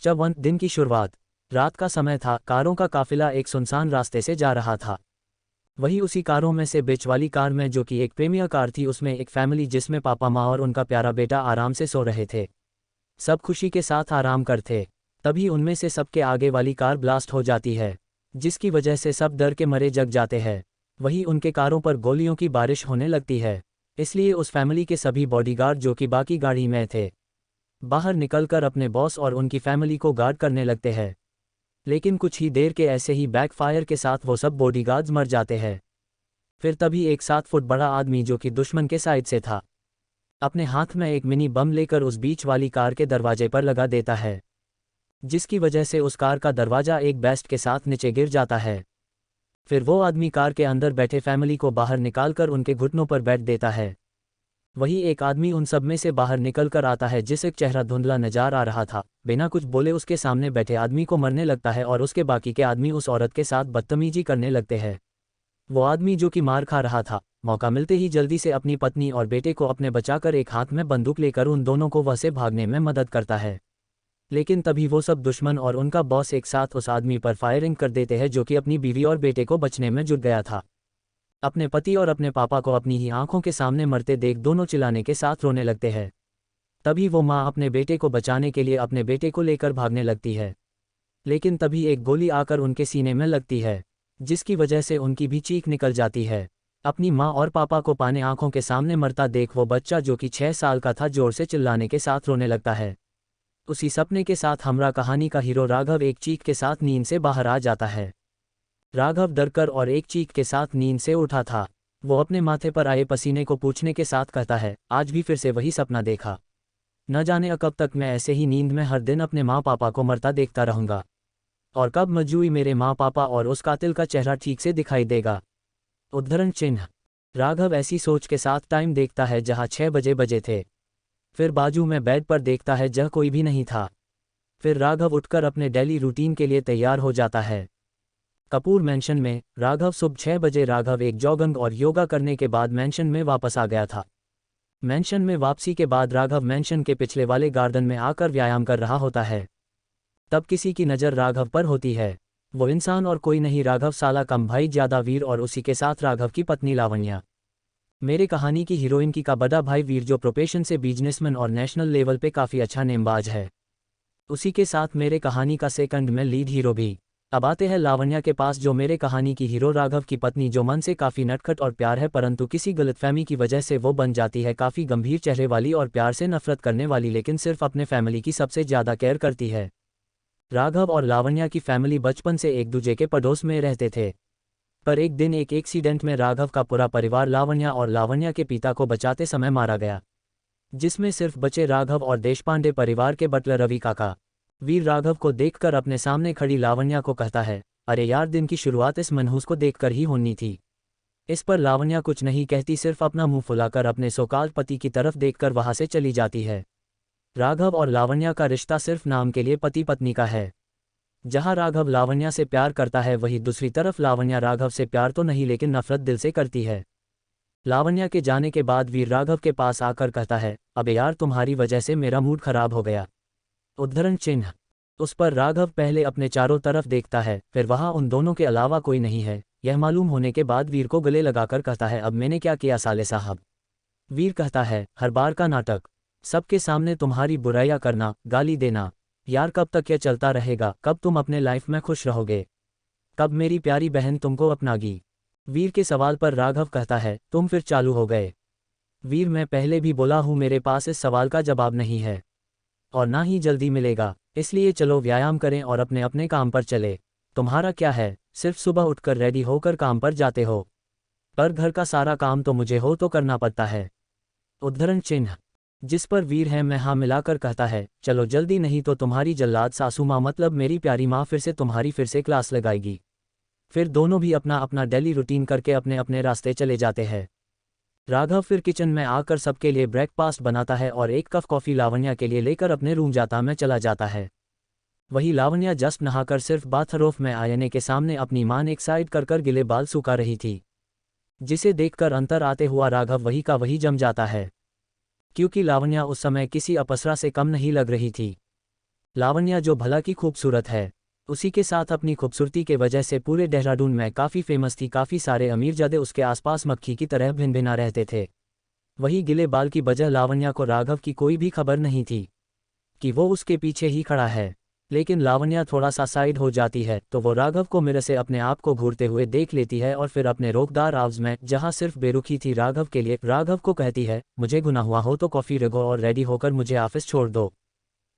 54 दिन की शुरुआत। रात का समय था, कारों का काफिला एक सुनसान रास्ते से जा रहा था। वही उसी कारों में से बीच वाली कार में, जो कि एक प्रीमियर कार थी, उसमें एक फैमिली जिसमें पापा माँ और उनका प्यारा बेटा आराम से सो रहे थे। सब खुशी के साथ आराम करते। तभी उनमें से सबके आगे वाली कार ब्लास्ट हो जाती है, जिसकी वजह से सब डर के मरे जग जाते हैं। वही उनके कारों पर गोलियों की बारिश होने लगती है। इसलिए उस फैमिली के सभी बॉडीगार्ड जो कि बाकी गाड़ी में थे, बाहर निकलकर अपने बॉस और उनकी फैमिली को गार्ड करने लगते हैं। लेकिन कुछ ही देर के ऐसे ही बैकफायर के साथ वो सब बॉडीगार्ड्स मर जाते हैं। फिर तभी एक 7 फुट बड़ा आदमी, जो कि दुश्मन के साइड से था, अपने हाथ में एक मिनी बम लेकर उस बीच वाली कार के दरवाजे पर लगा देता है, जिसकी वजह से उस कार का दरवाजा एक बेस्ट के साथ नीचे गिर जाता है। फिर वो आदमी कार के अंदर बैठे फैमिली को बाहर निकालकर उनके घुटनों पर बैठ देता है। वही एक आदमी उन सब में से बाहर निकल कर आता है, जिसका चेहरा धुंधला नजर आ रहा था। बिना कुछ बोले उसके सामने बैठे आदमी को मरने लगता है और उसके बाकी के आदमी उस औरत के साथ बदतमीजी करने लगते हैं। वो आदमी जो कि मार खा रहा था, मौका मिलते ही जल्दी से अपनी पत्नी और बेटे को अपने बचाकर एक हाथ में बंदूक लेकर उन दोनों को वह से भागने में मदद करता है। लेकिन तभी वो सब दुश्मन और उनका बॉस एक साथ उस आदमी पर फायरिंग कर देते हैं, जो कि अपनी बीवी और बेटे को बचने में जुट गया था। अपने पति और अपने पापा को अपनी ही आंखों के सामने मरते देख दोनों चिल्लाने के साथ रोने लगते हैं। तभी वो माँ अपने बेटे को बचाने के लिए अपने बेटे को लेकर भागने लगती है। लेकिन तभी एक गोली आकर उनके सीने में लगती है, जिसकी वजह से उनकी भी चीख निकल जाती है। अपनी माँ और पापा को पाने आंखों के सामने मरता देख वो बच्चा, जो कि 6 साल का था, जोर से चिल्लाने के साथ रोने लगता है। उसी सपने के साथ हमरा कहानी का हीरो राघव एक चीख के साथ नींद से बाहर आ जाता है। राघव डरकर और एक चीख के साथ नींद से उठा था। वो अपने माथे पर आए पसीने को पूछने के साथ कहता है, आज भी फिर से वही सपना देखा। न जाने कब तक मैं ऐसे ही नींद में हर दिन अपने माँ पापा को मरता देखता रहूंगा, और कब मजबूरी मेरे माँ पापा और उस कातिल का चेहरा ठीक से दिखाई देगा। उद्धरण चिन्ह। राघव ऐसी सोच के साथ टाइम देखता है, जहाँ 6 बजे थे। फिर बाजू में बेड पर देखता है, जहाँ कोई भी नहीं था। फिर राघव उठकर अपने डेली रूटीन के लिए तैयार हो जाता है। कपूर मैंशन में राघव सुबह 6 बजे राघव एक जॉगिंग और योगा करने के बाद मैंशन में वापस आ गया था। मैंशन में वापसी के बाद राघव मैंशन के पिछले वाले गार्डन में आकर व्यायाम कर रहा होता है। तब किसी की नज़र राघव पर होती है। वो इंसान और कोई नहीं, राघव साला कम भाई ज्यादा वीर और उसी के साथ राघव की पत्नी लावण्या। मेरे कहानी की हीरोइन की का बड़ा भाई वीर, जो प्रोफेशन से बिजनेसमैन और नेशनल लेवल पे काफ़ी अच्छा नेमबाज है। उसी के साथ मेरे कहानी का सेकंड में लीड हीरो भी। अब आते हैं लावण्या के पास, जो मेरे कहानी की हीरो राघव की पत्नी, जो मन से काफ़ी नटखट और प्यार है, परंतु किसी गलतफहमी की वजह से वो बन जाती है काफ़ी गंभीर चेहरे वाली और प्यार से नफरत करने वाली, लेकिन सिर्फ अपने फैमिली की सबसे ज़्यादा केयर करती है। राघव और लावण्या की फैमिली बचपन से एक दूसरे के पड़ोस में रहते थे, पर एक दिन एक एक्सीडेंट में राघव का पूरा परिवार लावण्या और लावण्या के पिता को बचाते समय मारा गया, जिसमें सिर्फ बचे राघव और देशपांडे परिवार के बटलर रवि काका। वीर राघव को देखकर अपने सामने खड़ी लावण्या को कहता है, अरे यार, दिन की शुरुआत इस मनहूस को देखकर ही होनी थी। इस पर लावण्या कुछ नहीं कहती, सिर्फ अपना मुंह फुलाकर अपने सोकाल पति की तरफ देखकर वहां से चली जाती है। राघव और लावण्या का रिश्ता सिर्फ नाम के लिए पति पत्नी का है। जहां राघव लावण्या से प्यार करता है, वहीं दूसरी तरफ लावण्या राघव से प्यार तो नहीं, लेकिन नफरत दिल से करती है। लावण्या के जाने के बाद वीर राघव के पास आकर कहता है, अबे यार, तुम्हारी वजह से मेरा मूड खराब हो गया। उद्धरण चिन्ह। उस पर राघव पहले अपने चारों तरफ देखता है, फिर वहां उन दोनों के अलावा कोई नहीं है। यह मालूम होने के बाद वीर को गले लगाकर कहता है, अब मैंने क्या किया साले साहब। वीर कहता है, हर बार का नाटक, सबके सामने तुम्हारी बुराइयां करना, गाली देना। यार, कब तक यह चलता रहेगा? कब तुम अपने लाइफ में खुश रहोगे? कब मेरी प्यारी बहन तुमको अपनागी? वीर के सवाल पर राघव कहता है, तुम फिर चालू हो गए। वीर, मैं पहले भी बोला हूं, मेरे पास इस सवाल का जवाब नहीं है और ना ही जल्दी मिलेगा, इसलिए चलो व्यायाम करें और अपने अपने काम पर चले। तुम्हारा क्या है, सिर्फ सुबह उठकर रेडी होकर काम पर जाते हो, पर घर का सारा काम तो मुझे हो तो करना पड़ता है। उद्धरण चिन्ह। जिस पर वीर है मैं हाँ मिलाकर कहता है, चलो जल्दी, नहीं तो तुम्हारी जल्लाद सासू माँ, मतलब मेरी प्यारी माँ, फिर से तुम्हारी फिर से क्लास लगाएगी। फिर दोनों भी अपना अपना डेली रूटीन करके अपने अपने रास्ते चले जाते हैं। राघव फिर किचन में आकर सबके लिए ब्रेकफास्ट बनाता है और एक कप कॉफ़ी लावण्या के लिए लेकर अपने रूम जाता में चला जाता है। वही लावण्या जस्ट नहाकर सिर्फ बाथरूम में आईने के सामने अपनी मान एक साइड कर गिले बाल सुखा रही थी, जिसे देखकर अंतर आते हुआ राघव वही का वही जम जाता है, क्योंकि लावण्या उस समय किसी अप्सरा से कम नहीं लग रही थी। लावण्या जो भला की खूबसूरत है, उसी के साथ अपनी खूबसूरती के वजह से पूरे देहरादून में काफ़ी फेमस थी। काफ़ी सारे अमीरजादे उसके आसपास मक्खी की तरह भिन भिना रहते थे। वही गिले बाल की वजह लावण्या को राघव की कोई भी खबर नहीं थी कि वो उसके पीछे ही खड़ा है। लेकिन लावण्या थोड़ा सा साइड हो जाती है तो वो राघव को मिरर से अपने आप को घूरते हुए देख लेती है और फिर अपने रोकदार आवाज़ में, जहाँ सिर्फ बेरुखी थी राघव के लिए, राघव को कहती है, मुझे गुनाह हुआ हो तो कॉफ़ी रगो और रेडी होकर मुझे ऑफिस छोड़ दो।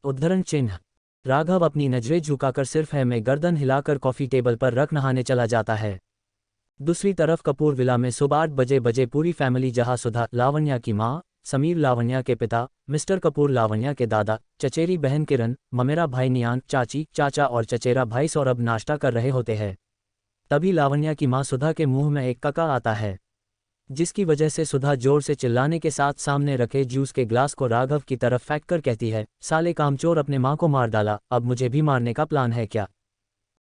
उद्धरण चिन्ह। राघव अपनी नजरें झुकाकर सिर्फ है में गर्दन हिलाकर कॉफ़ी टेबल पर रख नहाने चला जाता है। दूसरी तरफ कपूर विला में सुबह 8 बजे पूरी फैमिली, जहां सुधा लावण्या की माँ, समीर लावण्या के पिता, मिस्टर कपूर लावण्या के दादा, चचेरी बहन किरण, ममेरा भाई नियान, चाची, चाचा और चचेरा भाई सौरभ नाश्ता कर रहे होते हैं। तभी लावण्या की माँ सुधा के मुंह में एक कका आता है, जिसकी वजह से सुधा जोर से चिल्लाने के साथ सामने रखे जूस के ग्लास को राघव की तरफ फेंक कर कहती है, साले कामचोर, अपने माँ को मार डाला, अब मुझे भी मारने का प्लान है क्या?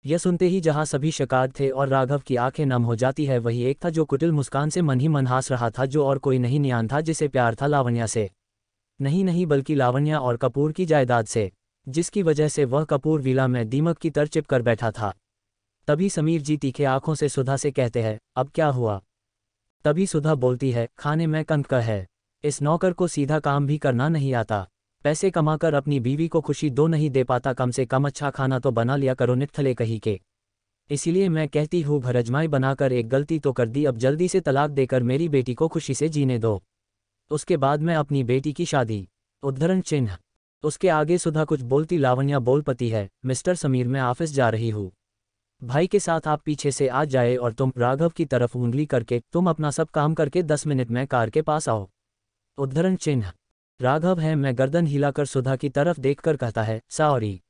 यह सुनते ही जहां सभी शकाद थे और राघव की आंखें नम हो जाती है, वही एक था जो कुटिल मुस्कान से मन ही मन हंस रहा था, जो और कोई नहीं नियान था, जिसे प्यार था लावण्या से। नहीं बल्कि लावण्या और कपूर की जायदाद से, जिसकी वजह से वह कपूर विला में दीमक की तरह चिपक कर बैठा था। तभी समीर जी तीखे आंखों से सुधा से कहते हैं, अब क्या हुआ? तभी सुधा बोलती है, खाने में कंकड़ है, इस नौकर को सीधा काम भी करना नहीं आता, पैसे कमाकर अपनी बीवी को खुशी दो नहीं दे पाता, कम से कम अच्छा खाना तो बना लिया करो निठल्ले कहीं के। इसीलिए मैं कहती हूँ, भरजमाई बनाकर एक गलती तो कर दी, अब जल्दी से तलाक देकर मेरी बेटी को खुशी से जीने दो, उसके बाद मैं अपनी बेटी की शादी। उद्धरण चिन्ह। उसके आगे सुधा कुछ बोलती लावण्या बोल पती है, मिस्टर समीर, मैं ऑफिस जा रही हूँ, भाई के साथ आप पीछे से आ जाए और तुम, राघव की तरफ उंगली करके, तुम अपना सब काम करके 10 मिनट में कार के पास आओ। उद्धरण चिन्ह। राघव है मैं गर्दन हिलाकर सुधा की तरफ देखकर कहता है, सॉरी,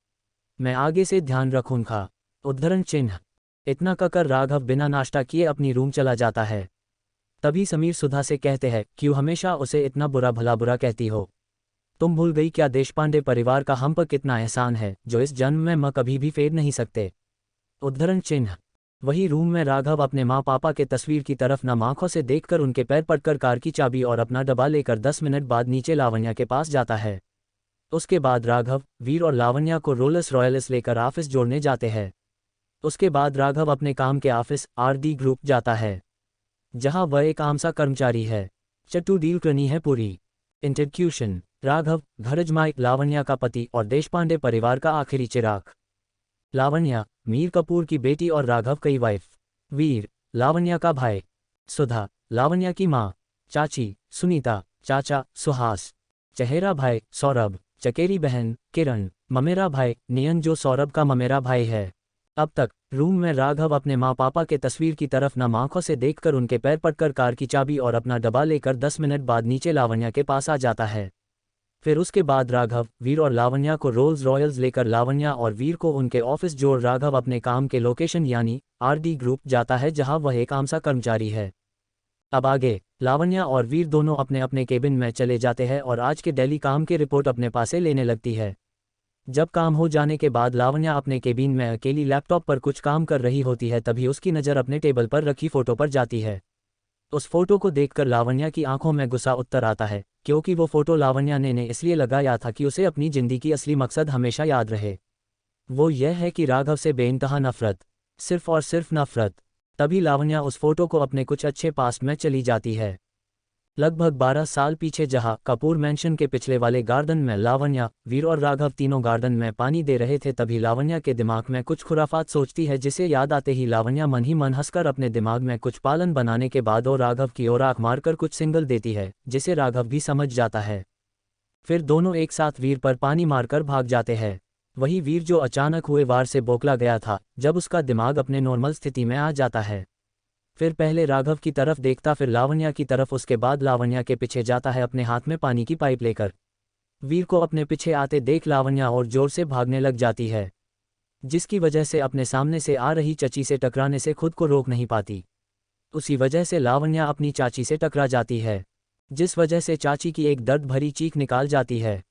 मैं आगे से ध्यान रखूंगा। उद्धरण चिन्ह। इतना कहकर राघव बिना नाश्ता किए अपनी रूम चला जाता है। तभी समीर सुधा से कहते हैं, क्यों हमेशा उसे इतना बुरा भला बुरा कहती हो? तुम भूल गई क्या देशपांडे परिवार का हम पर कितना एहसान है, जो इस जन्म में मैं कभी भी फेर नहीं सकते। उद्धरण चिन्ह। वही रूम में राघव अपने माँ पापा के तस्वीर की तरफ नम आंखों से देखकर उनके पैर पड़कर कार की चाबी और अपना डब्बा लेकर 10 मिनट बाद नीचे लावण्या के पास जाता है। उसके बाद राघव, वीर और लावण्या को रोल्स रॉयल्स लेकर ऑफिस जोड़ने जाते हैं। उसके बाद राघव अपने काम के ऑफिस आरडी ग्रुप जाता है, जहां वह एक आम सा कर्मचारी है। चट्टू डील करनी है पूरी। इंट्रोडक्शन। राघव, घरजमाई, लावण्या का पति और देशपांडे परिवार का आखिरी चिराग। लावण्या, मीर कपूर की बेटी और राघव की वाइफ। वीर, लावण्या का भाई। सुधा, लावण्या की माँ। चाची, सुनीता। चाचा, सुहास। चहेरा भाई, सौरभ। चकेरी बहन, किरण। ममेरा भाई, नियन, जो सौरभ का ममेरा भाई है। अब तक रूम में राघव अपने माँ पापा के तस्वीर की तरफ नम आंखों से देखकर उनके पैर पड़कर कार की चाबी और अपना डब्बा लेकर 10 मिनट बाद नीचे लावण्या के पास आ जाता है। फिर उसके बाद राघव, वीर और लावण्या को रोल्स रॉयल्स लेकर लावण्या और वीर को उनके ऑफिस जोड़ राघव अपने काम के लोकेशन यानी आरडी ग्रुप जाता है, जहां वह एक आम सा कर्मचारी है। अब आगे लावण्या और वीर दोनों अपने अपने केबिन में चले जाते हैं और आज के डेली काम की रिपोर्ट अपने पास लेने लगती है। जब काम हो जाने के बाद लावण्या अपने केबिन में अकेली लैपटॉप पर कुछ काम कर रही होती है, तभी उसकी नज़र अपने टेबल पर रखी फोटो पर जाती है। उस फोटो को देखकर लावण्या की आंखों में गुस्सा उतर आता है, क्योंकि वो फोटो लावण्या ने इसलिए लगाया था कि उसे अपनी जिंदगी की असली मकसद हमेशा याद रहे। वो यह है कि राघव से बेइंतहा नफरत, सिर्फ और सिर्फ नफरत। तभी लावण्या उस फोटो को अपने कुछ अच्छे पास्ट में चली जाती है, लगभग 12 साल पीछे, जहां कपूर मैंशन के पिछले वाले गार्डन में लावण्या, वीर और राघव तीनों गार्डन में पानी दे रहे थे। तभी लावण्या के दिमाग में कुछ खुराफात सोचती है, जिसे याद आते ही लावण्या मन ही मन हंसकर अपने दिमाग में कुछ पालन बनाने के बाद और राघव की ओर आंख मारकर कुछ सिंगल देती है, जिसे राघव भी समझ जाता है। फिर दोनों एक साथ वीर पर पानी मारकर भाग जाते हैं। वही वीर जो अचानक हुए वार से बौखला गया था, जब उसका दिमाग अपने नॉर्मल स्थिति में आ जाता है। फिर पहले राघव की तरफ देखता, फिर लावण्या की तरफ, उसके बाद लावण्या के पीछे जाता है अपने हाथ में पानी की पाइप लेकर। वीर को अपने पीछे आते देख लावण्या और जोर से भागने लग जाती है, जिसकी वजह से अपने सामने से आ रही चची से टकराने से खुद को रोक नहीं पाती। उसी वजह से लावण्या अपनी चाची से टकरा जाती है, जिस वजह से चाची की एक दर्द भरी चीख निकाल जाती है।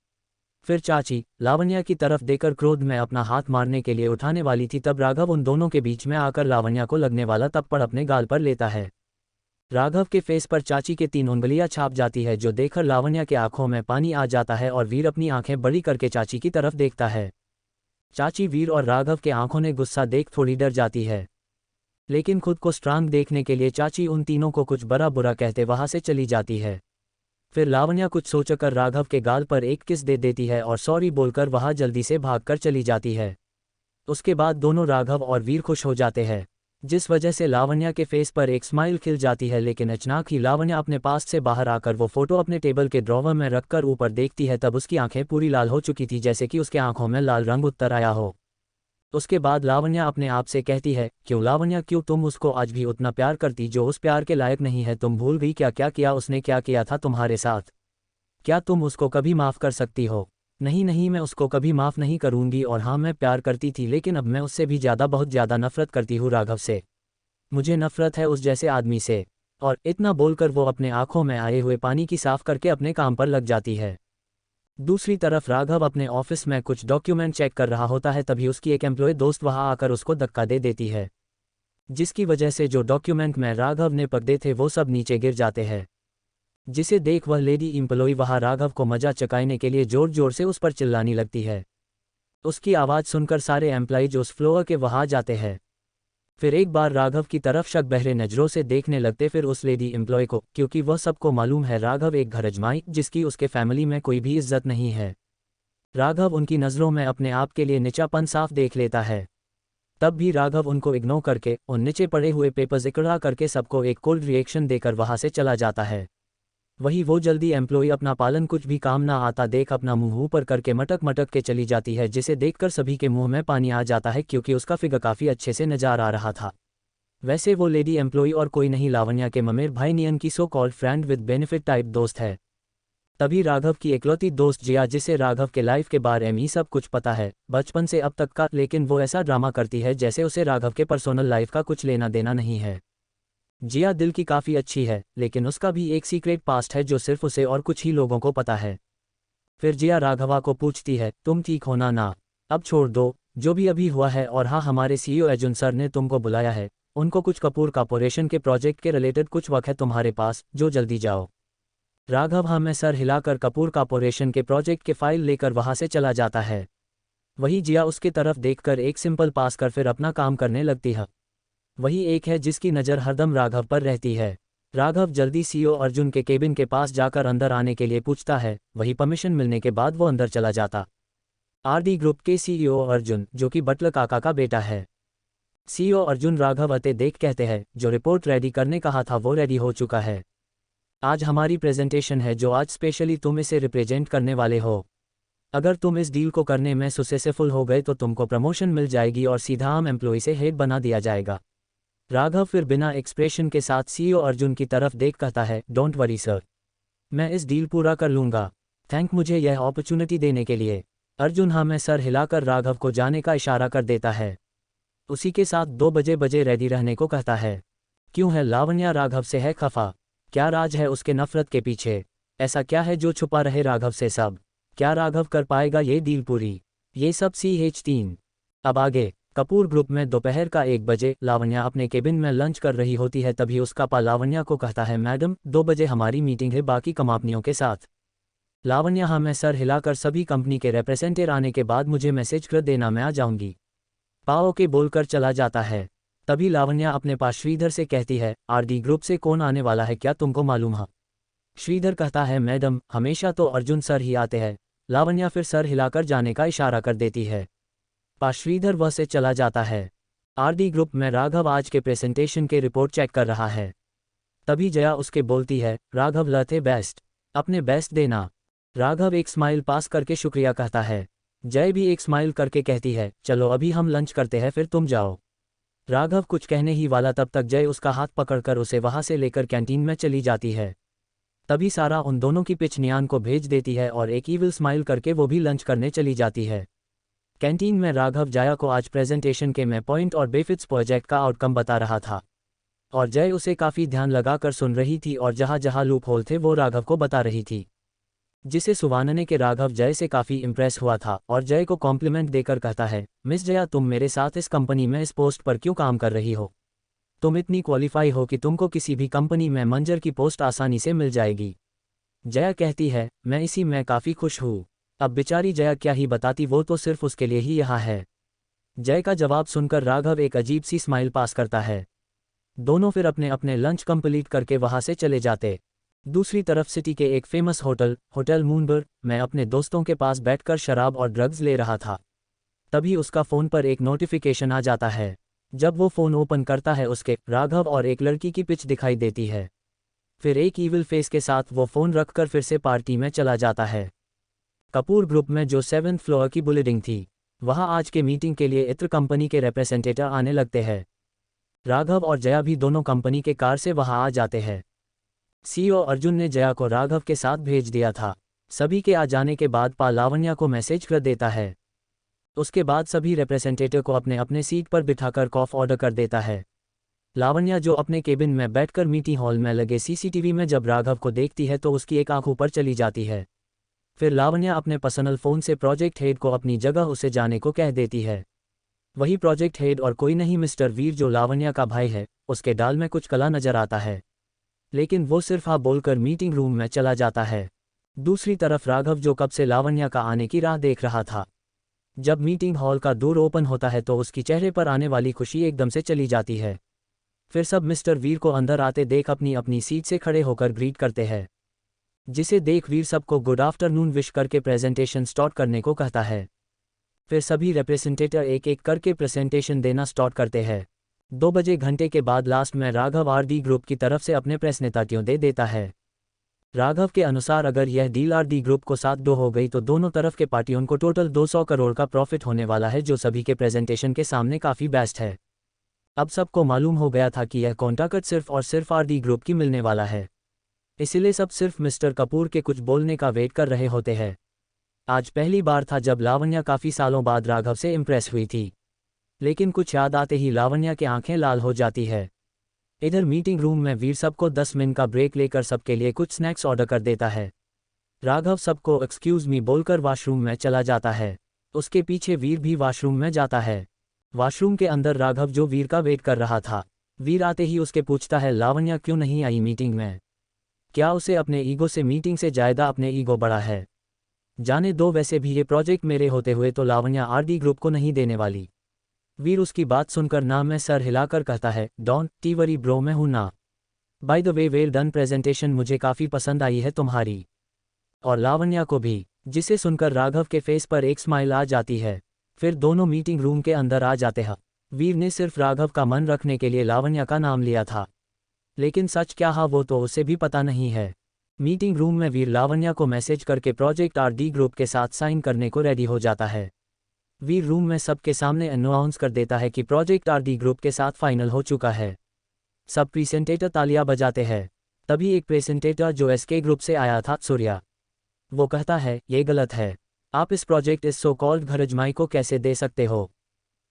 फिर चाची लावण्या की तरफ देकर क्रोध में अपना हाथ मारने के लिए उठाने वाली थी, तब राघव उन दोनों के बीच में आकर लावण्या को लगने वाला थप्पड़ अपने गाल पर लेता है। राघव के फेस पर चाची के 3 उंगलियां छाप जाती है, जो देखकर लावण्या के आंखों में पानी आ जाता है और वीर अपनी आंखें बड़ी करके चाची की तरफ देखता है। चाची वीर और राघव के आंखों ने गुस्सा देख थोड़ी डर जाती है, लेकिन खुद को स्ट्रांग देखने के लिए चाची उन तीनों को कुछ बड़ा बुरा कहते वहां से चली जाती है। फिर लावण्या कुछ सोचकर राघव के गाल पर एक किस दे देती है और सॉरी बोलकर वहां जल्दी से भागकर चली जाती है। उसके बाद दोनों राघव और वीर खुश हो जाते हैं, जिस वजह से लावण्या के फेस पर एक स्माइल खिल जाती है। लेकिन अचानक ही लावण्या अपने पास से बाहर आकर वो फोटो अपने टेबल के ड्रॉवर में रखकर ऊपर देखती है, तब उसकी आंखें पूरी लाल हो चुकी थी, जैसे कि उसके आंखों में लाल रंग उतर आया हो। उसके बाद लावण्या अपने आप से कहती है, क्यों लावण्या, क्यों तुम उसको आज भी उतना प्यार करती जो उस प्यार के लायक नहीं है? तुम भूल गई क्या क्या किया उसने, क्या किया था तुम्हारे साथ? क्या तुम उसको कभी माफ़ कर सकती हो? नहीं नहीं, मैं उसको कभी माफ़ नहीं करूंगी। और हाँ, मैं प्यार करती थी, लेकिन अब मैं उससे भी ज़्यादा, बहुत ज़्यादा नफरत करती हूँ राघव से। मुझे नफरत है उस जैसे आदमी से। और इतना बोलकर वो अपने आंखों में आए हुए पानी की साफ करके अपने काम पर लग जाती है। दूसरी तरफ राघव अपने ऑफिस में कुछ डॉक्यूमेंट चेक कर रहा होता है, तभी उसकी एक एम्प्लॉय दोस्त वहां आकर उसको धक्का दे देती है, जिसकी वजह से जो डॉक्यूमेंट में राघव ने पकड़े थे वो सब नीचे गिर जाते हैं, जिसे देख वह लेडी एम्प्लॉय वहां राघव को मजा चकाने के लिए जोर जोर से उस पर चिल्लाने लगती है। उसकी आवाज़ सुनकर सारे एम्प्लॉयज उस फ्लोर के वहां जाते हैं। फिर एक बार राघव की तरफ शक बहरे नज़रों से देखने लगते, फिर उस लेडी एम्प्लॉय को, क्योंकि वह सबको मालूम है राघव एक घर अजमाई जिसकी उसके फैमिली में कोई भी इज्जत नहीं है। राघव उनकी नज़रों में अपने आप के लिए नीचापन साफ देख लेता है। तब भी राघव उनको इग्नोर करके उन नीचे पड़े हुए पेपर्स इकट्ठा करके सबको एक कोल्ड रिएक्शन देकर वहां से चला जाता है। वही वो जल्दी एम्प्लॉय अपना पालन कुछ भी काम ना आता देख अपना मुंह ऊपर करके मटक मटक के चली जाती है, जिसे देखकर सभी के मुंह में पानी आ जाता है, क्योंकि उसका फिगर काफ़ी अच्छे से नजर आ रहा था। वैसे वो लेडी एम्प्लॉय और कोई नहीं, लावण्या के ममेर भाई नियन की so called friend with benefit type दोस्त है। तभी राघव की इकलौती दोस्त जिया, जिसे राघव के लाइफ के बारे में सब कुछ पता है बचपन से अब तक का, लेकिन वो ऐसा ड्रामा करती है जैसे उसे राघव के पर्सनल लाइफ का कुछ लेना देना नहीं है। जिया दिल की काफ़ी अच्छी है, लेकिन उसका भी एक सीक्रेट पास्ट है जो सिर्फ उसे और कुछ ही लोगों को पता है। फिर जिया राघवा को पूछती है, तुम ठीक हो ना? अब छोड़ दो जो भी अभी हुआ है, और हाँ, हमारे सीईओ अर्जुन सर ने तुमको बुलाया है, उनको कुछ कपूर कॉर्पोरेशन के प्रोजेक्ट के रिलेटेड कुछ वक्त है तुम्हारे पास, जो जल्दी जाओ। राघव हाँ में सर हिलाकर कपूर कॉर्पोरेशन के प्रोजेक्ट के फाइल लेकर वहां से चला जाता है। वही जिया उसकी तरफ देखकर एक सिंपल पास कर फिर अपना काम करने लगती है। वही एक है जिसकी नज़र हरदम राघव पर रहती है। राघव जल्दी सीईओ अर्जुन के केबिन के पास जाकर अंदर आने के लिए पूछता है, वही परमिशन मिलने के बाद वो अंदर चला जाता। आरडी ग्रुप के सीईओ अर्जुन, जो कि बटलर काका का बेटा है। सीईओ अर्जुन राघव आते देख कहते हैं, जो रिपोर्ट रेडी करने कहा था वो रेडी हो चुका है। आज हमारी प्रेजेंटेशन है जो आज स्पेशली तुम इसे रिप्रेजेंट करने वाले हो। अगर तुम इस डील को करने में सक्सेसफुल हो गए तो तुमको प्रमोशन मिल जाएगी और सीधा आम एम्प्लॉय से हेड बना दिया जाएगा। राघव फिर बिना एक्सप्रेशन के साथ सीईओ अर्जुन की तरफ देख कहता है, डोंट वरी सर, मैं इस डील पूरा कर लूँगा। थैंक मुझे यह अपॉर्चुनिटी देने के लिए। अर्जुन हाँ में सर हिलाकर राघव को जाने का इशारा कर देता है। उसी के साथ 2 बजे रेडी रहने को कहता है। क्यों है लावण्या राघव से है खफा? क्या राज है उसके नफरत के पीछे? ऐसा क्या है जो छुपा रहे राघव से? सब क्या राघव कर पाएगा ये डील पूरी? ये सब CH3। अब आगे कपूर ग्रुप में दोपहर का 1 बजे लावण्या अपने केबिन में लंच कर रही होती है, तभी उसका पा लावण्या को कहता है, मैडम 2 बजे हमारी मीटिंग है बाकी कंपनियों के साथ। लावण्या हाँ में सर हिलाकर सभी कंपनी के रिप्रेजेंटेटिव आने के बाद मुझे मैसेज कर देना, मैं आ जाऊंगी। पाओ के बोलकर चला जाता है। तभी लावण्या अपने पास श्रीधर से कहती है, आरडी ग्रुप से कौन आने वाला है, क्या तुमको मालूम है? श्रीधर कहता है, मैडम हमेशा तो अर्जुन सर ही आते हैं। लावण्या फिर सर हिलाकर जाने का इशारा कर देती है। पास श्रीधर वह से चला जाता है। आरडी ग्रुप में राघव आज के प्रेजेंटेशन के रिपोर्ट चेक कर रहा है। तभी जया उसके बोलती है, राघव लते बेस्ट, अपने बेस्ट देना। राघव एक स्माइल पास करके शुक्रिया कहता है। जय भी एक स्माइल करके कहती है, चलो अभी हम लंच करते हैं फिर तुम जाओ। राघव कुछ कहने ही वाला तब तक जय उसका हाथ पकड़कर उसे वहां से लेकर कैंटीन में चली जाती है। तभी सारा उन दोनों की पिच नियान को भेज देती है और एक ईविल स्माइल करके वो भी लंच करने चली जाती है। कैंटीन में राघव जया को आज प्रेजेंटेशन के में पॉइंट और बेनिफिट्स प्रोजेक्ट का आउटकम बता रहा था, और जय उसे काफ़ी ध्यान लगाकर सुन रही थी और जहाँ जहाँ लूप होल थे वो राघव को बता रही थी, जिसे सुवानने के राघव जय से काफ़ी इम्प्रेस हुआ था और जय को कॉम्प्लीमेंट देकर कहता है, मिस जया तुम मेरे साथ इस कंपनी में इस पोस्ट पर क्यों काम कर रही हो? तुम इतनी क्वालिफाई हो कि तुमको किसी भी कंपनी में मैनेजर की पोस्ट आसानी से मिल जाएगी। जया कहती है, मैं इसी में काफ़ी खुश हूँ। अब बेचारी जया क्या ही बताती, वो तो सिर्फ उसके लिए ही यहाँ है। जय का जवाब सुनकर राघव एक अजीब सी स्माइल पास करता है। दोनों फिर अपने अपने लंच कंप्लीट करके वहां से चले जाते। दूसरी तरफ सिटी के एक फेमस होटल मूनबर्ग में अपने दोस्तों के पास बैठकर शराब और ड्रग्स ले रहा था। तभी उसका फ़ोन पर एक नोटिफिकेशन आ जाता है। जब वो फ़ोन ओपन करता है, उसके राघव और एक लड़की की पिच दिखाई देती है। फिर एक ईविल फेस के साथ वो फ़ोन रखकर फिर से पार्टी में चला जाता है। कपूर ग्रुप में जो 7th फ्लोर की बिल्डिंग थी, वहाँ आज के मीटिंग के लिए इत्र कंपनी के रिप्रेजेंटेटिव आने लगते हैं। राघव और जया भी दोनों कंपनी के कार से वहाँ आ जाते हैं। सीईओ अर्जुन ने जया को राघव के साथ भेज दिया था। सभी के आ जाने के बाद पा लावण्या को मैसेज कर देता है। उसके बाद सभी रिप्रेजेंटेटिव को अपने अपने सीट पर बिठाकर कॉफ़ी ऑर्डर कर देता है। लावण्या जो अपने केबिन में बैठकर मीटिंग हॉल में लगे सीसीटीवी में जब राघव को देखती है तो उसकी एक आंख ऊपर चली जाती है। फिर लावण्या अपने पर्सनल फ़ोन से प्रोजेक्ट हेड को अपनी जगह उसे जाने को कह देती है। वही प्रोजेक्ट हेड और कोई नहीं मिस्टर वीर जो लावण्या का भाई है, उसके डाल में कुछ कला नजर आता है, लेकिन वो सिर्फ हाँ बोलकर मीटिंग रूम में चला जाता है। दूसरी तरफ राघव जो कब से लावण्या का आने की राह देख रहा था, जब मीटिंग हॉल का डोर ओपन होता है तो उसकी चेहरे पर आने वाली खुशी एकदम से चली जाती है। फिर सब मिस्टर वीर को अंदर आते देख अपनी अपनी सीट से खड़े होकर ग्रीट करते हैं, जिसे देख वीर सबको गुड आफ्टरनून विश करके प्रेजेंटेशन स्टार्ट करने को कहता है। फिर सभी रिप्रेजेंटेटिव एक एक करके प्रेजेंटेशन देना स्टार्ट करते हैं। 2 बजे घंटे के बाद लास्ट में राघव आरडी ग्रुप की तरफ से अपने प्रेस नेताओं दे देता है। राघव के अनुसार अगर यह डील आरडी ग्रुप को 7-2 हो गई तो दोनों तरफ के पार्टियों को टोटल 200 करोड़ का प्रॉफिट होने वाला है, जो सभी के प्रेजेंटेशन के सामने काफ़ी बेस्ट है। अब सबको मालूम हो गया था कि यह कॉन्ट्रैक्ट सिर्फ और सिर्फ आरडी ग्रुप की मिलने वाला है, इसीलिए सब सिर्फ मिस्टर कपूर के कुछ बोलने का वेट कर रहे होते हैं। आज पहली बार था जब लावण्या काफ़ी सालों बाद राघव से इम्प्रेस हुई थी, लेकिन कुछ याद आते ही लावण्या की आंखें लाल हो जाती है। इधर मीटिंग रूम में वीर सबको 10 मिनट का ब्रेक लेकर सबके लिए कुछ स्नैक्स ऑर्डर कर देता है। राघव सबको एक्सक्यूज मी बोलकर वॉशरूम में चला जाता है। उसके पीछे वीर भी वॉशरूम में जाता है। वॉशरूम के अंदर राघव जो वीर का वेट कर रहा था, वीर आते ही उसके पूछता है लावण्या क्यों नहीं आई मीटिंग में, क्या उसे अपने ईगो से मीटिंग से ज़्यादा अपने ईगो बड़ा है। जाने दो, वैसे भी ये प्रोजेक्ट मेरे होते हुए तो लावण्या आरडी ग्रुप को नहीं देने वाली। वीर उसकी बात सुनकर ना में सर हिलाकर कहता है डोंट टी वरी ब्रो, मैं हूं ना। By the way well done presentation, मुझे काफ़ी पसंद आई है तुम्हारी, और लावण्या को भी। जिसे सुनकर राघव के फेस पर एक स्माइल आ जाती है। फिर दोनों मीटिंग रूम के अंदर आ जाते हैं। वीर ने सिर्फ राघव का मन रखने के लिए लावण्या का नाम लिया था, लेकिन सच क्या हा वो तो उसे भी पता नहीं है। मीटिंग रूम में वीर लावण्या को मैसेज करके प्रोजेक्ट आरडी ग्रुप के साथ साइन करने को रेडी हो जाता है। वीर रूम में सबके सामने अनाउंस कर देता है कि प्रोजेक्ट आरडी ग्रुप के साथ फाइनल हो चुका है। सब प्रेजेंटेटर तालियां बजाते हैं। तभी एक प्रेजेंटेटर जो एसके ग्रुप से आया था, सूर्या, वो कहता है ये गलत है, आप इस प्रोजेक्ट इस सो कॉल्ड घरजमाई को कैसे दे सकते हो,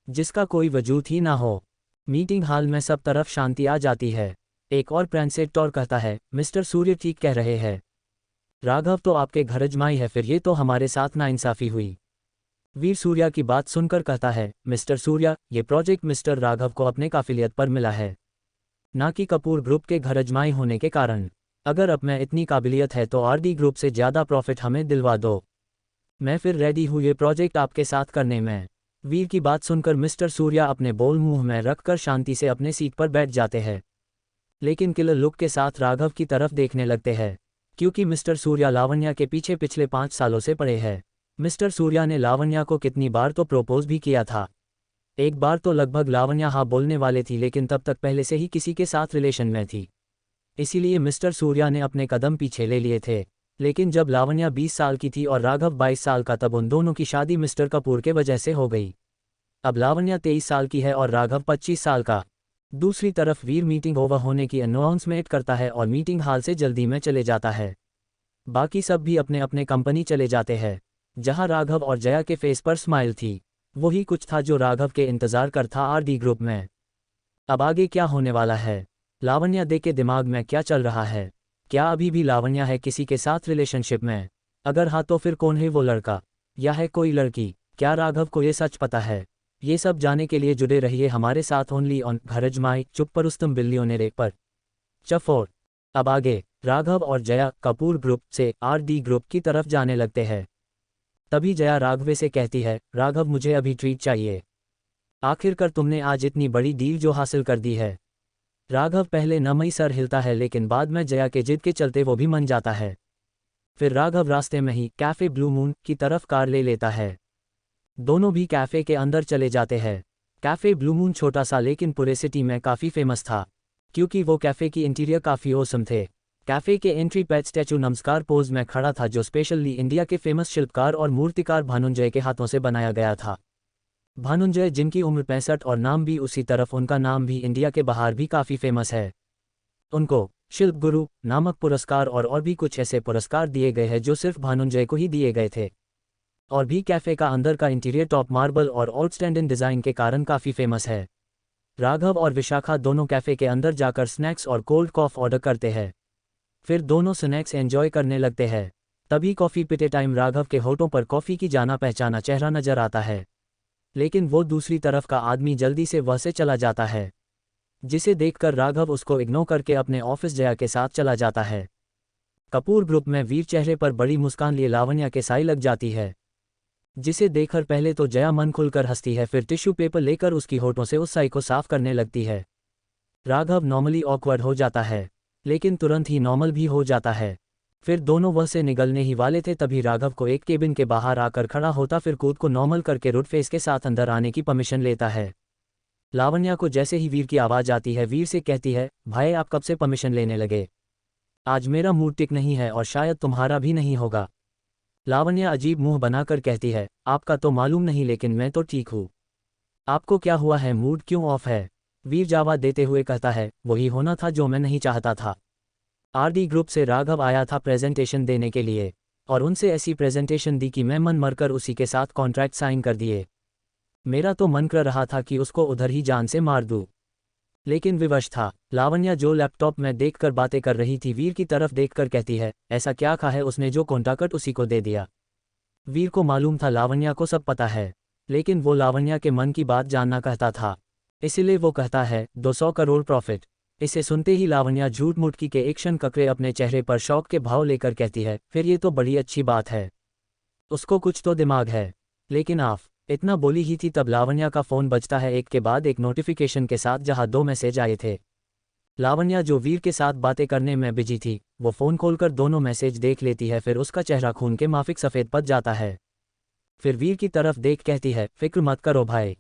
जिसका कोई वजूद ही ना हो। मीटिंग हॉल में सब तरफ शांति आ जाती है। एक और प्रेजेंटेटर कहता है मिस्टर सूर्य ठीक कह रहे हैं, राघव तो आपके घरजमाई है, फिर ये तो हमारे साथ नाइंसाफ़ी हुई। वीर सूर्या की बात सुनकर कहता है मिस्टर सूर्या, ये प्रोजेक्ट मिस्टर राघव को अपने काबिलियत पर मिला है, ना कि कपूर ग्रुप के घरजमाई होने के कारण। अगर अब में इतनी काबिलियत है तो आरडी ग्रुप से ज़्यादा प्रॉफिट हमें दिलवा दो, मैं फिर रेडी हूँ ये प्रोजेक्ट आपके साथ करने में। वीर की बात सुनकर मिस्टर सूर्या अपने बोल मुंह में रखकर शांति से अपने सीट पर बैठ जाते हैं, लेकिन किलर लुक के साथ राघव की तरफ देखने लगते हैं, क्योंकि मिस्टर सूर्या लावण्या के पीछे पिछले 5 सालों से पड़े हैं। मिस्टर सूर्या ने लावण्या को कितनी बार तो प्रपोज भी किया था। एक बार तो लगभग लावण्या हाँ बोलने वाले थी, लेकिन तब तक पहले से ही किसी के साथ रिलेशन में थी, इसीलिए मिस्टर सूर्या ने अपने कदम पीछे ले लिए थे। लेकिन जब लावण्या 20 साल की थी और राघव 22 साल का, तब उन दोनों की शादी मिस्टर कपूर के वजह से हो गई। अब लावण्या 23 साल की है और राघव 25 साल का। दूसरी तरफ वीर मीटिंग ओवर होने की अनाउंसमेंट करता है और मीटिंग हॉल से जल्दी में चले जाता है। बाकी सब भी अपने अपने कंपनी चले जाते हैं। जहां राघव और जया के फेस पर स्माइल थी, वही कुछ था जो राघव के इंतजार कर था आरडी ग्रुप में। अब आगे क्या होने वाला है, लावण्या दे के दिमाग में क्या चल रहा है, क्या अभी भी लावण्या है किसी के साथ रिलेशनशिप में, अगर हाँ तो फिर कौन है वो लड़का या है कोई लड़की, क्या राघव को ये सच पता है। ये सब जाने के लिए जुड़े रहिए हमारे साथ ओनली ऑन घरजमाई चुप पर उस्तम बिल्लियोनेरे पर। चफोर। अब आगे राघव और जया कपूर ग्रुप से आरडी ग्रुप की तरफ जाने लगते हैं। तभी जया राघव से कहती है, राघव मुझे अभी ट्रीट चाहिए। आखिरकार तुमने आज इतनी बड़ी डील जो हासिल कर दी है। राघव पहले नमई सर हिलता है, लेकिन बाद में जया के जिद के चलते वो भी मान जाता है। फिर राघव रास्ते में ही कैफे ब्लू मून की तरफ कार ले लेता है। दोनों भी कैफे के अंदर चले जाते हैं। कैफे ब्लू मून छोटा सा लेकिन पूरे सिटी में काफ़ी फेमस था, क्योंकि वो कैफे की इंटीरियर काफ़ी औसम थे। कैफे के एंट्री पे स्टैचू नमस्कार पोज में खड़ा था, जो स्पेशली इंडिया के फेमस शिल्पकार और मूर्तिकार भानुंजय के हाथों से बनाया गया था। भानुंजय, जिनकी उम्र 65 और नाम भी उसी तरफ, उनका नाम भी इंडिया के बाहर भी काफ़ी फेमस है। उनको शिल्प गुरु नामक पुरस्कार और भी कुछ ऐसे पुरस्कार दिए गए हैं जो सिर्फ भानुंजय को ही दिए गए थे। और भी कैफे का अंदर का इंटीरियर टॉप मार्बल और आउटस्टैंडिंग डिज़ाइन के कारण काफ़ी फेमस है। राघव और विशाखा दोनों कैफे के अंदर जाकर स्नैक्स और कोल्ड कॉफ़ी ऑर्डर करते हैं। फिर दोनों स्नैक्स एंजॉय करने लगते हैं। तभी कॉफ़ी पीते टाइम राघव के होठों पर कॉफ़ी की जाना पहचाना चेहरा नजर आता है, लेकिन वो दूसरी तरफ का आदमी जल्दी से वह से चला जाता है, जिसे देखकर राघव उसको इग्नोर करके अपने ऑफिस जया के साथ चला जाता है। कपूर ग्रुप में वीर चेहरे पर बड़ी मुस्कान लिए लावण्या के साई लग जाती है, जिसे देखकर पहले तो जया मन खुलकर हंसती है, फिर टिश्यू पेपर लेकर उसकी होठों से उस साई को साफ करने लगती है। राघव नॉर्मली ऑकवर्ड हो जाता है, लेकिन तुरंत ही नॉर्मल भी हो जाता है। फिर दोनों वह से निकलने ही वाले थे, तभी राघव को एक केबिन के बाहर आकर खड़ा होता, फिर खुद को नॉर्मल करके रुड फेस के साथ अंदर आने की परमिशन लेता है। लावण्या को जैसे ही वीर की आवाज़ आती है, वीर से कहती है, भाई आप कब से परमिशन लेने लगे? आज मेरा मूड टिक नहीं है और शायद तुम्हारा भी नहीं होगा। लावण्या अजीब मुंह बनाकर कहती है, आपका तो मालूम नहीं, लेकिन मैं तो ठीक हूँ। आपको क्या हुआ है, मूड क्यों ऑफ है? वीर जवाब देते हुए कहता है, वही होना था जो मैं नहीं चाहता था। आरडी ग्रुप से राघव आया था प्रेजेंटेशन देने के लिए, और उनसे ऐसी प्रेजेंटेशन दी कि मैं मन मरकर उसी के साथ कॉन्ट्रैक्ट साइन कर दिए। मेरा तो मन कर रहा था कि उसको उधर ही जान से मार दूं, लेकिन विवश था। लावण्या जो लैपटॉप में देखकर बातें कर रही थी, वीर की तरफ देखकर कहती है, ऐसा क्या कहा है उसने जो कॉन्ट्रैक्ट उसी को दे दिया? वीर को मालूम था लावण्या को सब पता है, लेकिन वो लावण्या के मन की बात जानना कहता था, इसलिए वो कहता है 200 करोड़ प्रॉफिट। इसे सुनते ही लावण्या झूठ मुटकी के एक क्षण ककरे अपने चेहरे पर शौक के भाव लेकर कहती है, फिर ये तो बड़ी अच्छी बात है, उसको कुछ तो दिमाग है। लेकिन आप इतना बोली ही थी, तब लावण्या का फ़ोन बजता है एक के बाद एक नोटिफिकेशन के साथ, जहां 2 मैसेज आए थे। लावण्या जो वीर के साथ बातें करने में बिजी थी, वो फ़ोन खोलकर दोनों मैसेज देख लेती है, फिर उसका चेहरा खून के माफिक सफ़ेद पड़ जाता है। फिर वीर की तरफ देख कहती है, फिक्र मत करो भाई,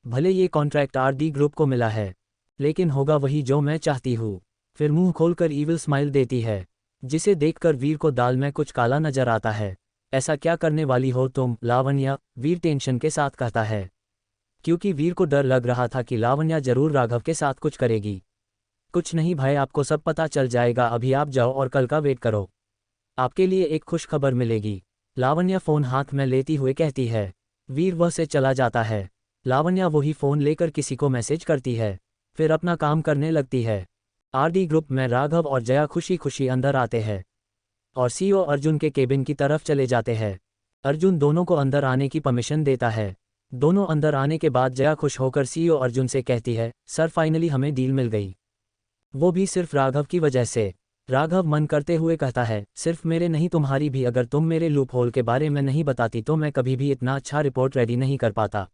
भले ये कॉन्ट्रैक्ट आरडी ग्रुप को मिला है, लेकिन होगा वही जो मैं चाहती हूँ। फिर मुंह खोलकर ईविल स्माइल देती है, जिसे देखकर वीर को दाल में कुछ काला नजर आता है। ऐसा क्या करने वाली हो तुम लावण्या? वीर टेंशन के साथ कहता है, क्योंकि वीर को डर लग रहा था कि लावण्या जरूर राघव के साथ कुछ करेगी। कुछ नहीं भाई, आपको सब पता चल जाएगा, अभी आप जाओ और कल का वेट करो, आपके लिए एक खुश खबर मिलेगी। लावण्या फ़ोन हाथ में लेती हुए कहती है। वीर वह से चला जाता है। लावण्या वही फ़ोन लेकर किसी को मैसेज करती है, फिर अपना काम करने लगती है। आरडी ग्रुप में राघव और जया खुशी खुशी अंदर आते हैं और सीईओ अर्जुन के केबिन की तरफ चले जाते हैं। अर्जुन दोनों को अंदर आने की परमिशन देता है। दोनों अंदर आने के बाद जया खुश होकर सीईओ अर्जुन से कहती है, सर फाइनली हमें डील मिल गई, वो भी सिर्फ राघव की वजह से। राघव मन करते हुए कहता है, सिर्फ मेरे नहीं तुम्हारी भी, अगर तुम मेरे लूप होल के बारे में नहीं बताती तो मैं कभी भी इतना अच्छा रिपोर्ट रेडी नहीं कर पाता।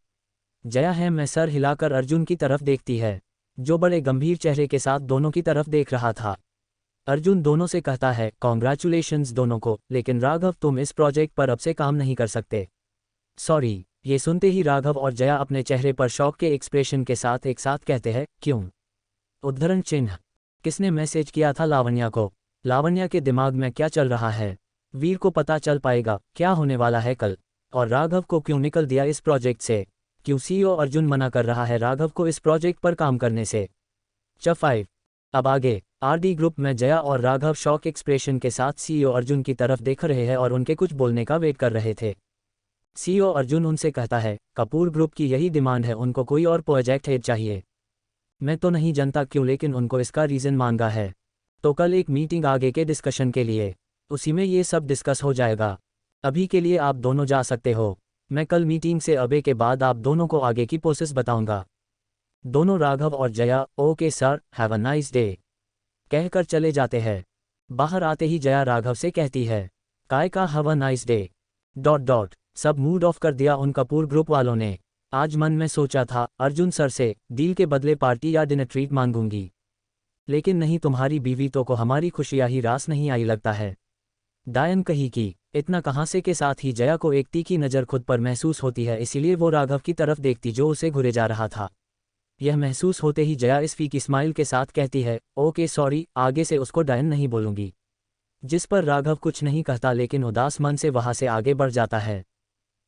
जया है मैं सर हिलाकर अर्जुन की तरफ देखती है, जो बड़े गंभीर चेहरे के साथ दोनों की तरफ देख रहा था। अर्जुन दोनों से कहता है, कॉन्ग्रेचुलेशंस दोनों को, लेकिन राघव तुम इस प्रोजेक्ट पर अब से काम नहीं कर सकते, सॉरी। ये सुनते ही राघव और जया अपने चेहरे पर शौक के एक्सप्रेशन के साथ एक साथ कहते हैं, क्यों? उद्धरण चिन्ह। किसने मैसेज किया था लावण्या को? लावण्या के दिमाग में क्या चल रहा है? वीर को पता चल पाएगा क्या होने वाला है कल? और राघव को क्यों निकल दिया इस प्रोजेक्ट से? क्यों सीईओ अर्जुन मना कर रहा है राघव को इस प्रोजेक्ट पर काम करने से? चैप्टर 5। अब आगे। आरडी ग्रुप में जया और राघव शॉक एक्सप्रेशन के साथ सीईओ अर्जुन की तरफ देख रहे हैं और उनके कुछ बोलने का वेट कर रहे थे। सीईओ अर्जुन उनसे कहता है, कपूर ग्रुप की यही डिमांड है, उनको कोई और प्रोजेक्ट हेड चाहिए। मैं तो नहीं जानता क्यों, लेकिन उनको इसका रीज़न मांगा है। तो कल एक मीटिंग आगे के डिस्कशन के लिए, उसी में ये सब डिस्कस हो जाएगा। अभी के लिए आप दोनों जा सकते हो, मैं कल मीटिंग से अबे के बाद आप दोनों को आगे की प्रोसेस बताऊंगा। दोनों राघव और Jaya, okay sir, have a nice day, कहकर चले जाते हैं। बाहर आते ही जया राघव से कहती है, काय का हैव अ नाइस डे सब मूड ऑफ कर दिया उन कपूर ग्रुप वालों ने। आज मन में सोचा था अर्जुन सर से डील के बदले पार्टी या डिनर ट्रीट मांगूंगी, लेकिन नहीं, तुम्हारी बीवी तो को हमारी खुशियां ही रास नहीं आई लगता है। डायन कही कि इतना कहाँ से के साथ ही जया को एक तीखी नज़र खुद पर महसूस होती है, इसीलिए वो राघव की तरफ देखती जो उसे घुरे जा रहा था। यह महसूस होते ही जया इस फीकी स्माइल के साथ कहती है, ओके सॉरी, आगे से उसको डायन नहीं बोलूंगी। जिस पर राघव कुछ नहीं कहता लेकिन उदास मन से वहां से आगे बढ़ जाता है,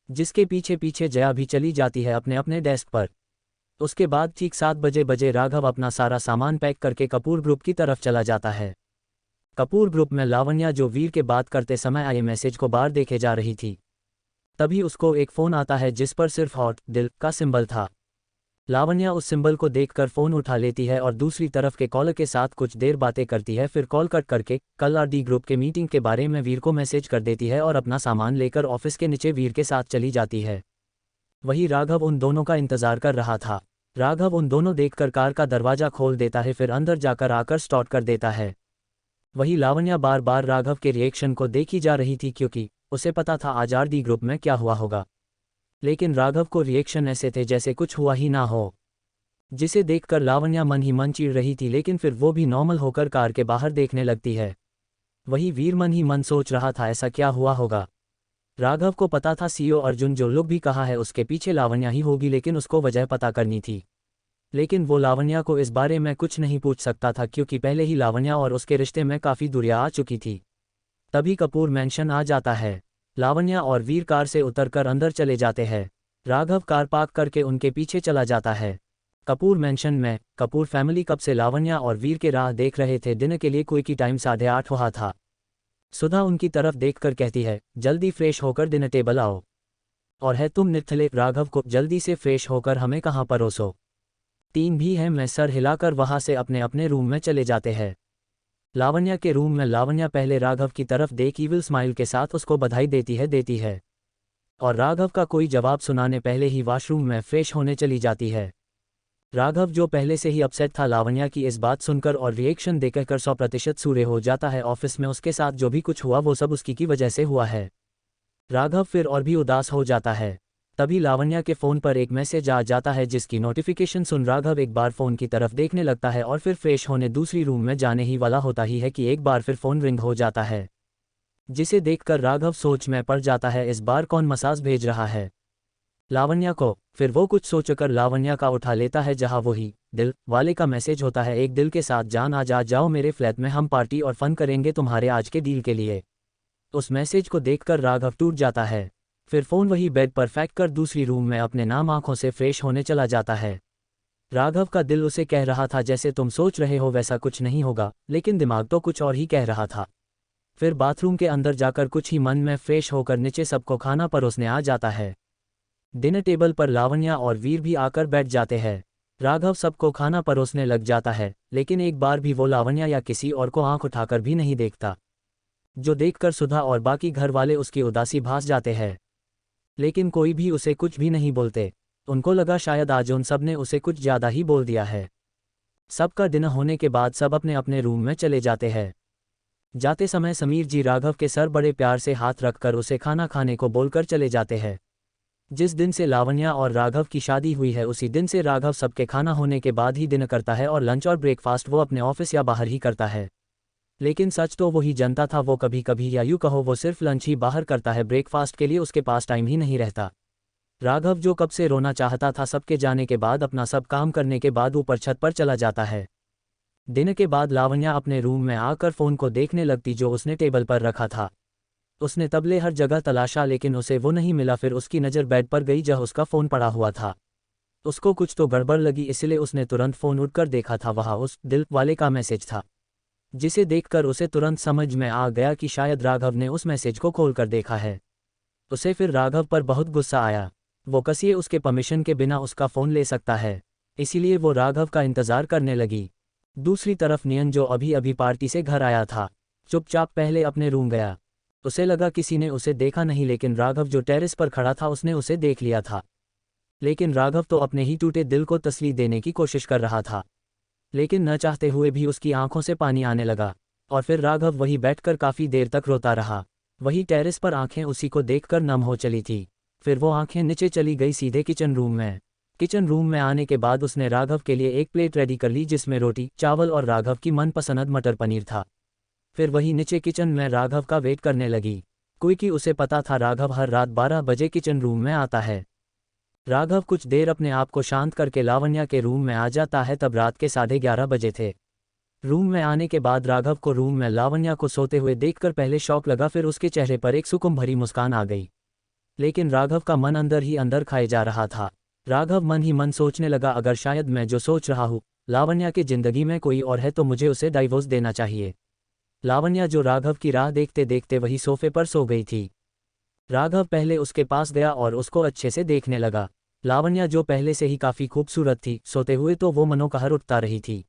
जिसके पीछे पीछे जया भी चली जाती है अपने अपने डेस्क पर। उसके बाद ठीक 7 बजे राघव अपना सारा सामान पैक करके कपूर ग्रुप की तरफ चला जाता है। कपूर ग्रुप में लावण्या जो वीर के बात करते समय आए मैसेज को बार देखे जा रही थी। तभी उसको एक फ़ोन आता है जिस पर सिर्फ हॉट दिल का सिंबल था। लावण्या उस सिंबल को देखकर फ़ोन उठा लेती है और दूसरी तरफ के कॉलर के साथ कुछ देर बातें करती है, फिर कॉल कट करके कल आरडी ग्रुप के मीटिंग के बारे में वीर को मैसेज कर देती है और अपना सामान लेकर ऑफिस के नीचे वीर के साथ चली जाती है। वही राघव उन दोनों का इंतजार कर रहा था। राघव उन दोनों देखकर कार का दरवाज़ा खोल देता है, फिर अंदर जाकर आकर स्टार्ट कर देता है। वही लावण्या बार बार राघव के रिएक्शन को देखी जा रही थी, क्योंकि उसे पता था आज आरडी ग्रुप में क्या हुआ होगा, लेकिन राघव को रिएक्शन ऐसे थे जैसे कुछ हुआ ही ना हो, जिसे देखकर लावण्या मन ही मन चिढ़ रही थी, लेकिन फिर वो भी नॉर्मल होकर कार के बाहर देखने लगती है। वही वीर मन ही मन सोच रहा था ऐसा क्या हुआ होगा। राघव को पता था सीईओ अर्जुन जो लोग भी कहा है उसके पीछे लावण्या ही होगी, लेकिन उसको वजह पता करनी थी। लेकिन वो लावण्या को इस बारे में कुछ नहीं पूछ सकता था, क्योंकि पहले ही लावण्या और उसके रिश्ते में काफ़ी दूरियां आ चुकी थी। तभी कपूर मैंशन आ जाता है। लावण्या और वीर कार से उतरकर अंदर चले जाते हैं। राघव कार पार्क करके उनके पीछे चला जाता है। कपूर मैंशन में कपूर फैमिली कब से लावण्या और वीर के राह देख रहे थे। डिनर के लिए कोई की टाइम 8:30 हुआ था। सुधा उनकी तरफ देखकर कहती है, जल्दी फ्रेश होकर डिनर टेबल आओ। और है तुम निथले, राघव को जल्दी से फ्रेश होकर हमें कहाँ परोसो। 3 भी हैं। मैं सर हिलाकर वहाँ से अपने अपने रूम में चले जाते हैं। लावण्या के रूम में लावण्या पहले राघव की तरफ देख ईविल स्माइल के साथ उसको बधाई देती है और राघव का कोई जवाब सुनाने पहले ही वॉशरूम में फ्रेश होने चली जाती है। राघव जो पहले से ही अपसेट था लावण्या की इस बात सुनकर और रिएक्शन देखकर 100% सूर्य हो जाता है। ऑफिस में उसके साथ जो भी कुछ हुआ वो सब उसकी की वजह से हुआ है। राघव फिर और भी उदास हो जाता है। तभी लावण्या के फ़ोन पर एक मैसेज आ जाता है जिसकी नोटिफिकेशन सुन राघव एक बार फ़ोन की तरफ देखने लगता है और फिर फ्रेश होने दूसरी रूम में जाने ही वाला होता ही है कि एक बार फिर फ़ोन रिंग हो जाता है, जिसे देखकर राघव सोच में पड़ जाता है इस बार कौन मैसेज भेज रहा है लावण्या को। फिर वो कुछ सोचकर लावण्या का उठा लेता है, जहां वही दिल वाले का मैसेज होता है, एक दिल के साथ जान आज आ जाओ मेरे फ्लैट में, हम पार्टी और फन करेंगे तुम्हारे आज के डील के लिए। उस मैसेज को देखकर राघव टूट जाता है। फिर फ़ोन वही बेड पर फेंक कर दूसरी रूम में अपने नाम आंखों से फ्रेश होने चला जाता है। राघव का दिल उसे कह रहा था जैसे तुम सोच रहे हो वैसा कुछ नहीं होगा, लेकिन दिमाग तो कुछ और ही कह रहा था। फिर बाथरूम के अंदर जाकर कुछ ही मन में फ्रेश होकर नीचे सबको खाना परोसने आ जाता है। डिनर टेबल पर लावण्या और वीर भी आकर बैठ जाते हैं। राघव सबको खाना परोसने लग जाता है, लेकिन एक बार भी वो लावण्या या किसी और को आंख उठाकर भी नहीं देखता, जो देखकर सुधा और बाकी घर वाले उसकी उदासी भास जाते हैं। लेकिन कोई भी उसे कुछ भी नहीं बोलते। उनको लगा शायद आज उन सब ने उसे कुछ ज़्यादा ही बोल दिया है। सबका डिनर होने के बाद सब अपने अपने रूम में चले जाते हैं। जाते समय समीर जी राघव के सर बड़े प्यार से हाथ रखकर उसे खाना खाने को बोलकर चले जाते हैं। जिस दिन से लावण्या और राघव की शादी हुई है उसी दिन से राघव सबके खाना होने के बाद ही डिनर करता है, और लंच और ब्रेकफास्ट वो अपने ऑफिस या बाहर ही करता है। लेकिन सच तो वही जनता था, वो कभी कभी या यूँ कहो वो सिर्फ लंच ही बाहर करता है, ब्रेकफास्ट के लिए उसके पास टाइम ही नहीं रहता। राघव जो कब से रोना चाहता था सबके जाने के बाद अपना सब काम करने के बाद ऊपर छत पर चला जाता है। डिनर के बाद लावण्या अपने रूम में आकर फ़ोन को देखने लगती जो उसने टेबल पर रखा था। उसने तबले हर जगह तलाशा लेकिन उसे वो नहीं मिला। फिर उसकी नज़र बेड पर गई जहाँ उसका फ़ोन पड़ा हुआ था। उसको कुछ तो गड़बड़ लगी, इसलिए उसने तुरंत फ़ोन उठकर देखा था, वहाँ उस दिल वाले का मैसेज था, जिसे देखकर उसे तुरंत समझ में आ गया कि शायद राघव ने उस मैसेज को खोलकर देखा है। उसे फिर राघव पर बहुत गुस्सा आया। वो कसिए उसके परमिशन के बिना उसका फ़ोन ले सकता है, इसीलिए वो राघव का इंतज़ार करने लगी। दूसरी तरफ नियन जो अभी अभी पार्टी से घर आया था चुपचाप पहले अपने रूम गया। उसे लगा किसी ने उसे देखा नहीं, लेकिन राघव जो टेरेस पर खड़ा था उसने उसे देख लिया था। लेकिन राघव तो अपने ही टूटे दिल को तसल्ली देने की कोशिश कर रहा था, लेकिन न चाहते हुए भी उसकी आंखों से पानी आने लगा। और फिर राघव वही बैठकर काफ़ी देर तक रोता रहा। वही टेरेस पर आंखें उसी को देखकर नम हो चली थी। फिर वो आंखें नीचे चली गई सीधे किचन रूम में। किचन रूम में आने के बाद उसने राघव के लिए एक प्लेट रेडी कर ली जिसमें रोटी, चावल और राघव की मनपसंद मटर पनीर था। फिर वही नीचे किचन में राघव का वेट करने लगी, क्योंकि उसे पता था राघव हर रात 12 बजे किचन रूम में आता है। राघव कुछ देर अपने आप को शांत करके लावण्या के रूम में आ जाता है। तब रात के 11:30 बजे थे। रूम में आने के बाद राघव को रूम में लावण्या को सोते हुए देखकर पहले शौक लगा, फिर उसके चेहरे पर एक सुकून भरी मुस्कान आ गई। लेकिन राघव का मन अंदर ही अंदर खाए जा रहा था। राघव मन ही मन सोचने लगा, अगर शायद मैं जो सोच रहा हूँ लावण्या की जिंदगी में कोई और है तो मुझे उसे डाइवोर्स देना चाहिए। लावण्या जो राघव की राह देखते देखते वही सोफे पर सो गई थी। राघव पहले उसके पास गया और उसको अच्छे से देखने लगा। लावण्या जो पहले से ही काफ़ी खूबसूरत थी, सोते हुए तो वो मनोकहर उठता रही थी।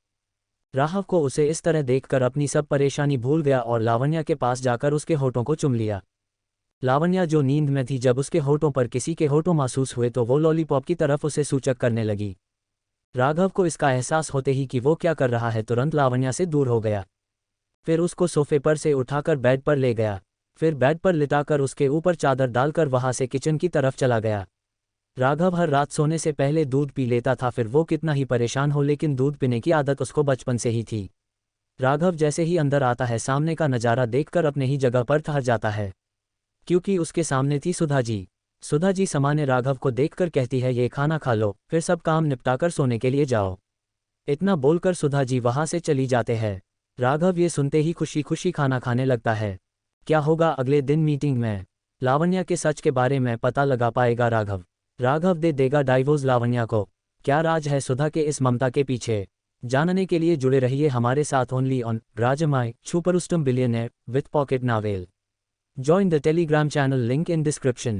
राघव को उसे इस तरह देखकर अपनी सब परेशानी भूल गया और लावण्या के पास जाकर उसके होठों को चुम लिया। लावण्या जो नींद में थी, जब उसके होठों पर किसी के होठों महसूस हुए तो वो लॉलीपॉप की तरफ उसे सूचक करने लगी। राघव को इसका एहसास होते ही कि वो क्या कर रहा है, तुरंत लावण्या से दूर हो गया। फिर उसको सोफे पर से उठाकर बेड पर ले गया। फिर बेड पर लिटाकर उसके ऊपर चादर डालकर वहां से किचन की तरफ चला गया। राघव हर रात सोने से पहले दूध पी लेता था, फिर वो कितना ही परेशान हो लेकिन दूध पीने की आदत उसको बचपन से ही थी। राघव जैसे ही अंदर आता है, सामने का नज़ारा देखकर अपने ही जगह पर ठहर जाता है, क्योंकि उसके सामने थी सुधा जी। सुधा जी सामान्य राघव को देखकर कहती है, ये खाना खा लो, फिर सब काम निपटाकर सोने के लिए जाओ। इतना बोलकर सुधा जी वहां से चली जाते हैं। राघव ये सुनते ही खुशी खुशी खाना खाने लगता है। क्या होगा अगले दिन मीटिंग में? लावण्या के सच के बारे में पता लगा पाएगा राघव। राघव दे देगा डाइवोर्स लावण्या को। क्या राज है सुधा के इस ममता के पीछे? जानने के लिए जुड़े रहिए हमारे साथ ओनली ऑन राजमाई superstar billionaire with pocket novel. Join the Telegram channel, link in description.